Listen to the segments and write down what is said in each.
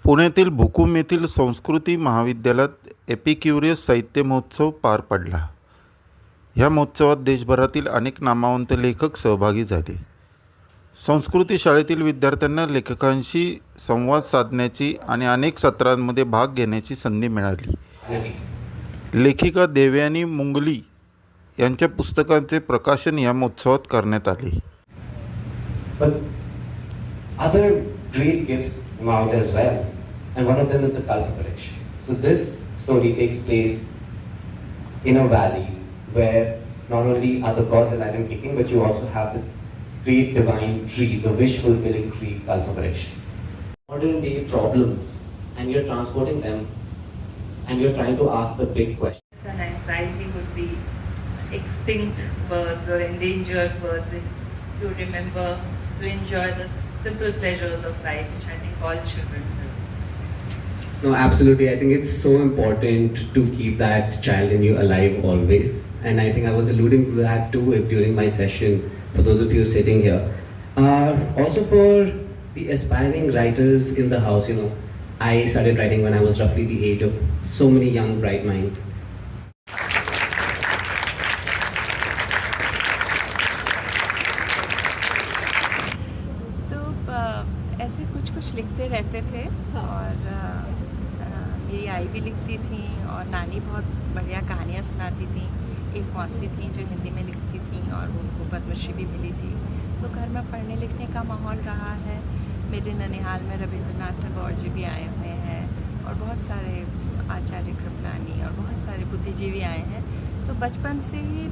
पुण्यातील भुकुम येथील संस्कृती महाविद्यालयात एपिक्युरियस साहित्य महोत्सव पार पडला. या महोत्सवात देशभरातील अनेक नामवंत लेखक सहभागी झाले. संस्कृती शाळेतील विद्यार्थ्यांना लेखकांशी संवाद साधण्याची आणि अनेक सत्रांमध्ये भाग घेण्याची संधी मिळाली. लेखिका देवयानी मुंगली यांच्या पुस्तकांचे प्रकाशन या महोत्सवात करण्यात आले. But other great gifts come out as well, and one of them is the Kalpa collection. So this story takes place in a valley where not only are the gods alive and kicking, but you also have the great divine tree, the wish-fulfilling tree, Kalpa collection. Modern day problems, and you're transporting them, and you're trying to ask the big question. And anxiety would be extinct birds or endangered birds if you remember to enjoy the simple pleasures of life, which I think all children do. No, absolutely. I think it's so important to keep that child in you alive always. And I think I was alluding to that too during my session, for those of you sitting here. Also for the aspiring writers in the house, I started writing when I was roughly the age of so many young bright minds. ऐसे कुछ लिखते रहते थे और मेरी आई भी लिखती थी और नानी बहुत बढ़िया कहानियाँ सुनाती थी. एक मौसी थी जो हिंदी में लिखती थी और उनको पद्मश्री भी मिली थी. तो घर में पढ़ने लिखने का माहौल रहा है. मेरे ननिहाल में रविंद्रनाथ टैगोर जी भी आए हुए हैं और बहुत सारे आचार्य कृपलानी और बहुत सारे बुद्धिजीवी आए हैं. तो बचपन से ही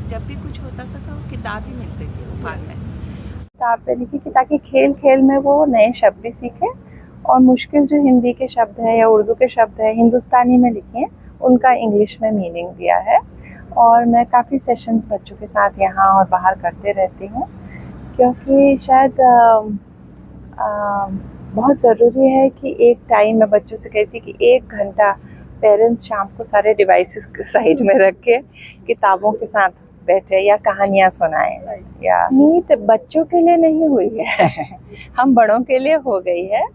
जब भी कुछ होता था तो किताब ही मिलती थी उपहार में. किताब पे लिखी कि ताकि खेल खेल में वो नए शब्द भी सीखें और मुश्किल जो हिंदी के शब्द है या उर्दू के शब्द है हिंदुस्तानी में लिखे हैं उनका इंग्लिश में मीनिंग दिया है. और मैं काफ़ी सेशंस बच्चों के साथ यहाँ और बाहर करते रहती हूँ क्योंकि शायद बहुत ज़रूरी है कि एक टाइम मैं बच्चों से कहती कि 1 घंटा पेरेंट्स शाम को सारे डिवाइसेस साइड में रख के किताबों के साथ बैठे या कहानियाँ सुनाएं. या नीट बच्चों के लिए नहीं हुई है हम बड़ों के लिए हो गई है.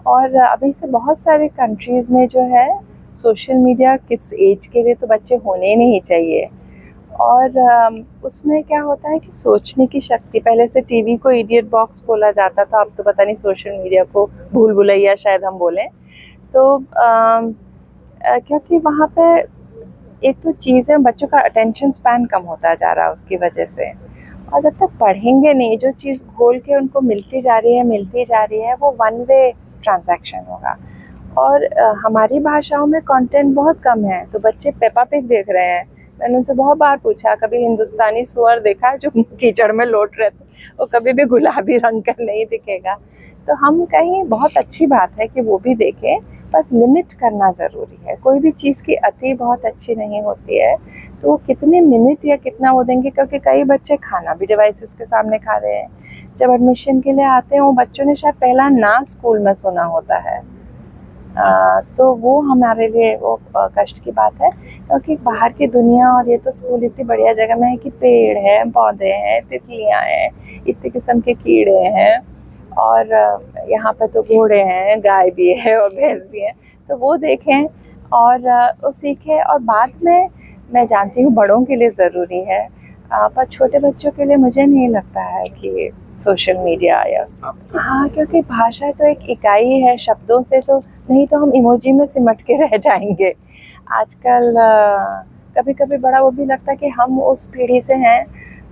और अभी से बहुत सारे कंट्रीज़ में जो है सोशल मीडिया किस एज के लिए तो बच्चे होने ही नहीं चाहिए. और उसमें क्या होता है कि सोचने की शक्ति, पहले से टीवी को इडियट बॉक्स बोला जाता था, अब तो पता नहीं सोशल मीडिया को भूल भुलैया शायद हम बोलें. तो क्योंकि वहाँ पे एक तो चीज़ें बच्चों का अटेंशन स्पैन कम होता जा रहा है उसकी वजह से. और जब तक पढ़ेंगे नहीं, जो चीज़ घोल के उनको मिलती जा रही है वो वन वे ट्रांजैक्शन होगा. और हमारी भाषाओं में कंटेंट बहुत कम है. तो बच्चे पेपा पिग देख रहे हैं. मैंने उनसे बहुत बार पूछा कभी हिंदुस्तानी सुअर देखा है जो कीचड़ में लौट रहे थे, वो कभी भी गुलाबी रंग का नहीं दिखेगा. तो हम कहीं बहुत अच्छी बात है कि वो भी देखें, पर लिमिट करना ज़रूरी है. कोई भी चीज़ की अति बहुत अच्छी नहीं होती है. तो वो कितने मिनट या कितना वो देंगे, क्योंकि कई बच्चे खाना भी डिवाइसेस के सामने खा रहे हैं. जब एडमिशन के लिए आते हैं वो बच्चों ने शायद पहला ना स्कूल में सुना होता है. तो वो हमारे लिए वो कष्ट की बात है क्योंकि बाहर की दुनिया और ये तो स्कूल इतनी बढ़िया जगह में है कि पेड़ हैं, पौधे हैं, तितलियाँ हैं, इतने किस्म के कीड़े हैं. और यहाँ पर तो घोड़े हैं, गाय भी है और भैंस भी है. तो वो देखें और वो सीखें. और बाद में मैं जानती हूँ बड़ों के लिए ज़रूरी है, पर छोटे बच्चों के लिए मुझे नहीं लगता है कि सोशल मीडिया या हाँ, क्योंकि भाषा तो एक इकाई है. शब्दों से तो नहीं तो हम इमोजी में सिमट के रह जाएंगे. आजकल कभी कभी बड़ा वो भी लगता है कि हम उस पीढ़ी से हैं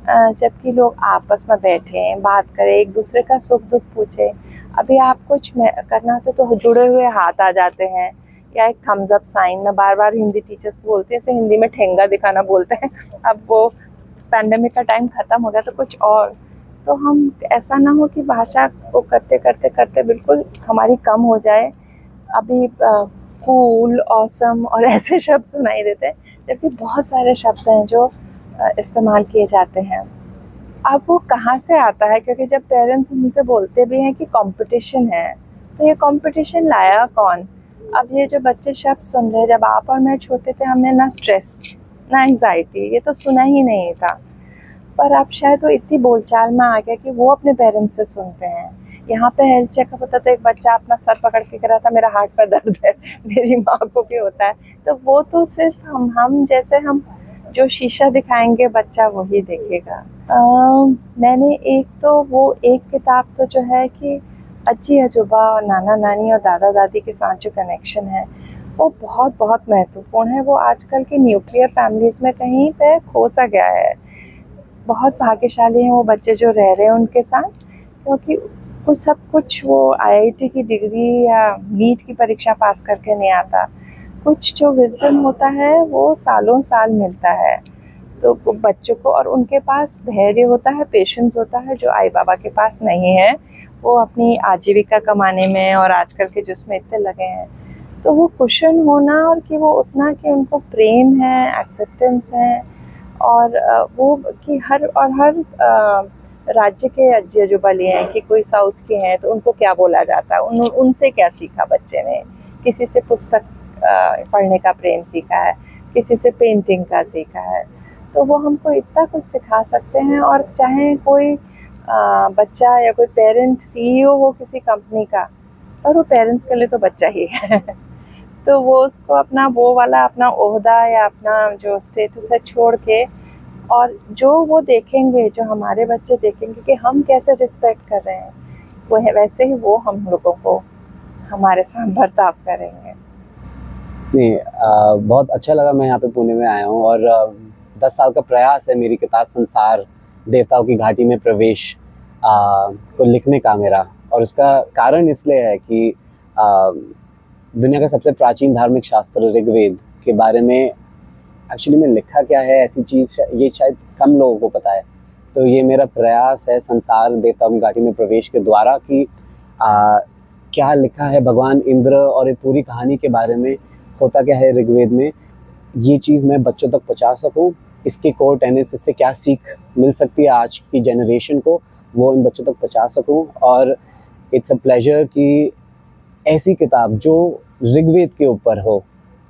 जबकि लोग आपस में बैठें, बात करें, एक दूसरे का सुख दुख पूछें. अभी आप कुछ करना तो जुड़े हुए हाथ आ जाते हैं या एक थम्स अप साइन. में बार बार हिंदी टीचर्स को बोलते हैं, जैसे हिंदी में ठेंगा दिखाना बोलते हैं. अब वो पैंडेमिक का टाइम ख़त्म हो गया तो कुछ और. तो हम ऐसा ना हो कि भाषा को करते करते करते बिल्कुल हमारी कम हो जाए. अभी कूल, ऑसम और ऐसे शब्द सुनाई देते हैं जबकि बहुत सारे शब्द हैं जो इस्तेमाल किए जाते हैं. अब वो कहाँ से आता है, क्योंकि जब पेरेंट्स मुझसे बोलते भी हैं कि कंपटीशन है, तो ये कंपटीशन लाया कौन. अब ये जो बच्चे शब्द सुन रहे हैं, जब आप और मैं छोटे थे हमने ना स्ट्रेस ना एंग्जाइटी ये तो सुना ही नहीं था. पर अब शायद वो इतनी बोलचाल में आ गया कि वो अपने पेरेंट्स से सुनते हैं यहाँ पे हेल्थ चेकअप होता तो एक बच्चा अपना सर पकड़ के कह रहा था मेरा हार्ट का दर्द है, मेरी माँ को भी होता है। तो वो तो सिर्फ हम जैसे हम जो शीशा दिखाएंगे बच्चा वही देखेगा। मैंने एक तो वो एक किताब तो जो है कि अज्जी अजूबा और नाना नानी और दादा दादी के साथ जो कनेक्शन है वो बहुत बहुत महत्वपूर्ण है। वो आजकल के न्यूक्लियर फैमिलीज़ में कहीं पे खो सा गया है। बहुत भाग्यशाली हैं वो बच्चे जो रह रहे हैं उनके साथ, क्योंकि वो सब कुछ वो आईआईटी की डिग्री या नीट की परीक्षा पास करके नहीं आता। कुछ जो विजडम होता है वो सालों साल मिलता है तो वो बच्चों को, और उनके पास धैर्य होता है, पेशेंस होता है जो आई बाबा के पास नहीं है। वो अपनी आजीविका कमाने में और आजकल के जिसमें इतने लगे हैं, तो वो कुशन होना और कि वो उतना कि उनको प्रेम है, एक्सेप्टेंस है, और वो कि हर राज्य के अज्जी अजूबा लिए हैं कि कोई साउथ के हैं तो उनको क्या बोला जाता है, उनसे क्या सीखा बच्चे ने। किसी से पुस्तक पढ़ने का प्रेम सीखा है, किसी से पेंटिंग का सीखा है, तो वो हमको इतना कुछ सिखा सकते हैं। और चाहे कोई बच्चा या कोई पेरेंट सीईओ हो किसी कंपनी का, और वो पेरेंट्स के लिए तो बच्चा ही है तो वो उसको अपना वो वाला अपना ओहदा या अपना जो स्टेटस है छोड़ के, और जो वो देखेंगे, जो हमारे बच्चे देखेंगे कि हम कैसे रिस्पेक्ट कर रहे हैं, वो है वैसे ही वो हम लोगों को हमारे साथ बर्ताव करेंगे। नहीं, बहुत अच्छा लगा। मैं यहाँ पे पुणे में आया हूँ और 10 साल का प्रयास है मेरी किताब संसार देवताओं की घाटी में प्रवेश को लिखने का मेरा, और उसका कारण इसलिए है कि दुनिया का सबसे प्राचीन धार्मिक शास्त्र ऋग्वेद के बारे में एक्चुअली में लिखा क्या है, ऐसी चीज़ ये शायद कम लोगों को पता है। तो ये मेरा प्रयास है संसार देवताओं की घाटी में प्रवेश के द्वारा कि क्या लिखा है भगवान इंद्र और ये पूरी कहानी के बारे में, होता क्या है ऋग्वेद में, ये चीज़ मैं बच्चों तक पहुँचा सकूँ। इसके कोर टेनिस, इससे क्या सीख मिल सकती है आज की जनरेशन को, वो इन बच्चों तक पहुँचा सकूँ। और इट्स अ प्लेजर कि ऐसी किताब जो ऋग्वेद के ऊपर हो,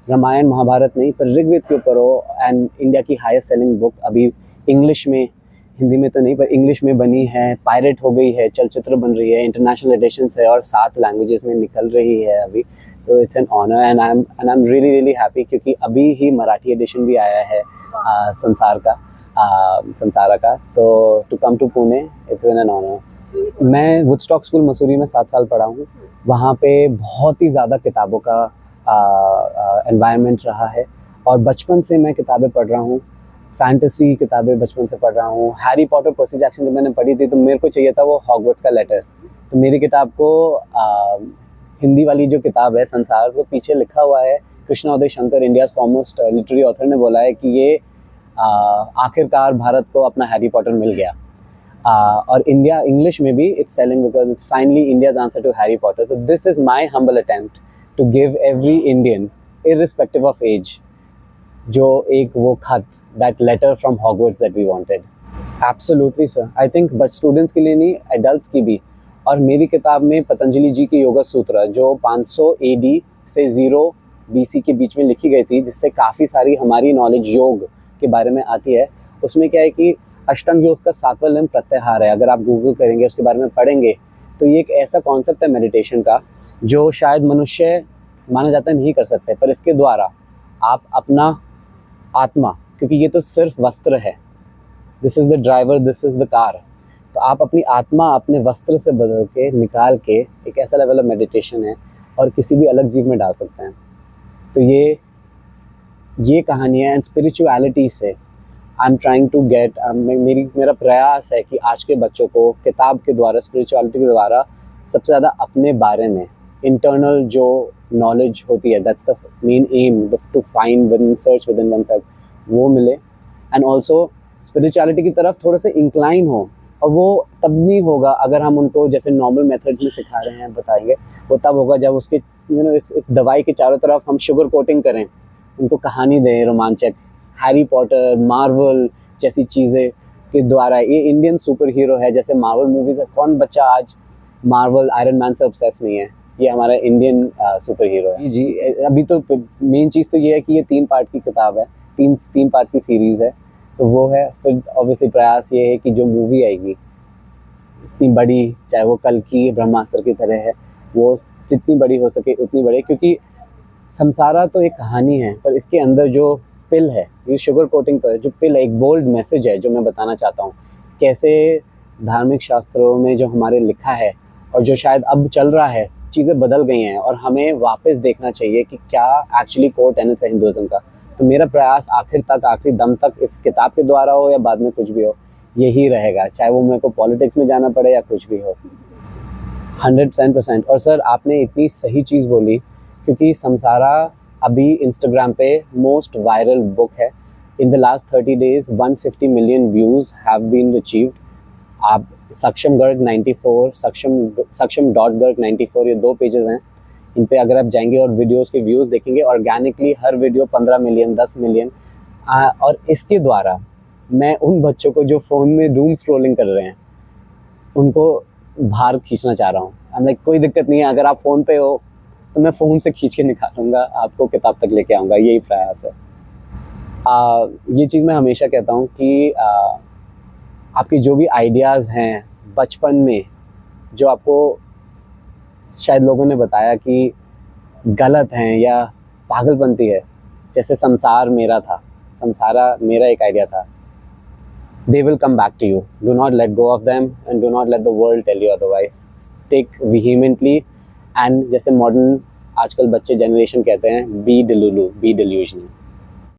रामायण महाभारत नहीं पर ऋग्वेद के ऊपर हो, एंड इंडिया की हाईएस्ट सेलिंग बुक अभी इंग्लिश में, हिंदी में तो नहीं पर इंग्लिश में बनी है, पायरेट हो गई है, चलचित्र बन रही है, इंटरनेशनल एडिशंस है और 7 लैंग्वेजेस में निकल रही है अभी। तो it's an honour and I am really really happy, क्योंकि अभी ही मराठी एडिशन भी आया है संसारा का। तो to come to Pune, it's been an honour. मैं वुडस्टॉक स्कूल मसूरी में 7 साल पढ़ा हूँ। वहाँ पे बहुत ही ज़्यादा किताबों का एनवायरनमेंट रहा है, और बचपन से मैं किताबें पढ़ रहा हूँ, फैंटेसी किताबें बचपन से पढ़ रहा हूँ। हैरी पॉटर पर्सी जैक्सन जब मैंने पढ़ी थी तो मेरे को चाहिए था वो हॉगवर्ट्स का लेटर। तो मेरी किताब को हिंदी वाली जो किताब है संसार, को पीछे लिखा हुआ है Krishna Uday Shankar, India foremost literary author, ने बोला है कि ये आखिरकार भारत को अपना हैरी पॉटर मिल गया। और इंडिया इंग्लिश में भी it's selling because it's finally India's answer to Harry Potter. तो this is my humble attempt to give every Indian irrespective of age जो एक वो खत, that letter from Hogwarts that we wanted. Absolutely sir, I think but students के लिए नहीं, adults की भी। और मेरी किताब में पतंजलि जी की योगा सूत्र जो 500 AD से 0 BC के बीच में लिखी गई थी, जिससे काफ़ी सारी हमारी नॉलेज योग के बारे में आती है। उसमें क्या है कि अष्टांग योग का 7वां लिंब प्रत्याहार है। अगर आप गूगल करेंगे, उसके बारे में पढ़ेंगे, तो ये एक ऐसा कॉन्सेप्ट है मेडिटेशन का जो शायद मनुष्य माना जाता नहीं कर सकते, पर इसके द्वारा आप अपना आत्मा, क्योंकि ये तो सिर्फ वस्त्र है, this is the driver, this is the car, तो आप अपनी आत्मा अपने वस्त्र से बदल के निकाल के एक ऐसा लेवल ऑफ मेडिटेशन है और किसी भी अलग जीव में डाल सकते हैं। तो ये कहानियाँ एंड स्पिरिचुअलिटी से I am trying to get, मेरा प्रयास है कि आज के बच्चों को किताब के द्वारा, स्पिरिचुअलिटी के द्वारा सबसे ज़्यादा अपने बारे में इंटरनल जो नॉलेज होती है, that's the main aim, to find within, search within oneself, वो मिले। एंड ऑल्सो स्पिरिचुअलिटी की तरफ थोड़े से इंक्लाइन हो, और वो तब नहीं होगा अगर हम उनको जैसे नॉर्मल मेथड्स में सिखा रहे हैं, बताएंगे, वो तब होगा जब उसके इस दवाई के चारों तरफ हम शुगर कोटिंग करें, उनको कहानी दें रोमांचक, हैरी पॉटर, मार्वल जैसी चीज़ें के द्वारा। ये इंडियन सुपर हीरो है, जैसे मार्वल मूवीज़ है, कौन बच्चा आज मार्वल आयरन मैन से ऑब्सेस नहीं है, ये हमारा इंडियन सुपर हीरो है जी। अभी तो मेन चीज़ तो ये है कि ये 3 पार्ट की किताब है, 3 पार्ट की सीरीज़ है, तो वो है। फिर ऑब्वियसली प्रयास ये है कि जो मूवी आएगी इतनी बड़ी, चाहे वो कल की ब्रह्मास्त्र की तरह है, वो जितनी बड़ी हो सके उतनी बड़ी, क्योंकि संसारा तो एक कहानी है, पर इसके अंदर जो पिल है, ये शुगर कोटिंग तो है, जो पिल है, एक बोल्ड मैसेज है जो मैं बताना चाहता हूँ। कैसे धार्मिक शास्त्रों में जो हमारे लिखा है और जो शायद अब चल रहा है, चीज़ें बदल गई हैं और हमें वापस देखना चाहिए कि क्या एक्चुअली कोर टेनेट्स है हिंदुज़म का। तो मेरा प्रयास आखिर तक, आखिरी दम तक, इस किताब के द्वारा हो या बाद में कुछ भी हो, यही रहेगा, चाहे वो मेरे को पॉलिटिक्स में जाना पड़े या कुछ भी हो। 100%। और सर, आपने इतनी सही चीज़ बोली, क्योंकि संसारा अभी इंस्टाग्राम पे मोस्ट वायरल बुक है। In the last 30 days 150 million views have been achieved. आप सक्षम गर्ग 94, सक्षम डॉट गर्ग 94, ये 2 पेजेस हैं। इन पे अगर आप जाएंगे और वीडियोस के व्यूज़ देखेंगे, ऑर्गेनिकली हर वीडियो 15 मिलियन, 10 मिलियन। और इसके द्वारा मैं उन बच्चों को जो फ़ोन में डूम स्क्रॉलिंग कर रहे हैं, उनको बाहर खींचना चाह रहा हूँ। हम लाइक, कोई दिक्कत नहीं है, अगर आप फ़ोन पे हो तो मैं फ़ोन से खींच के निकालूंगा, आपको किताब तक लेके आऊँगा, यही प्रयास है। ये चीज़ मैं हमेशा कहता हूँ कि आपके जो भी आइडियाज़ हैं बचपन में, जो आपको शायद लोगों ने बताया कि गलत हैं या पागलपंती है, जैसे संसारा मेरा एक आइडिया था, they will come back to you. Do not let go of them and do not let the world tell you otherwise. Stick vehemently and जैसे मॉडर्न आजकल बच्चे जनरेशन कहते हैं, be delulu, be delusional.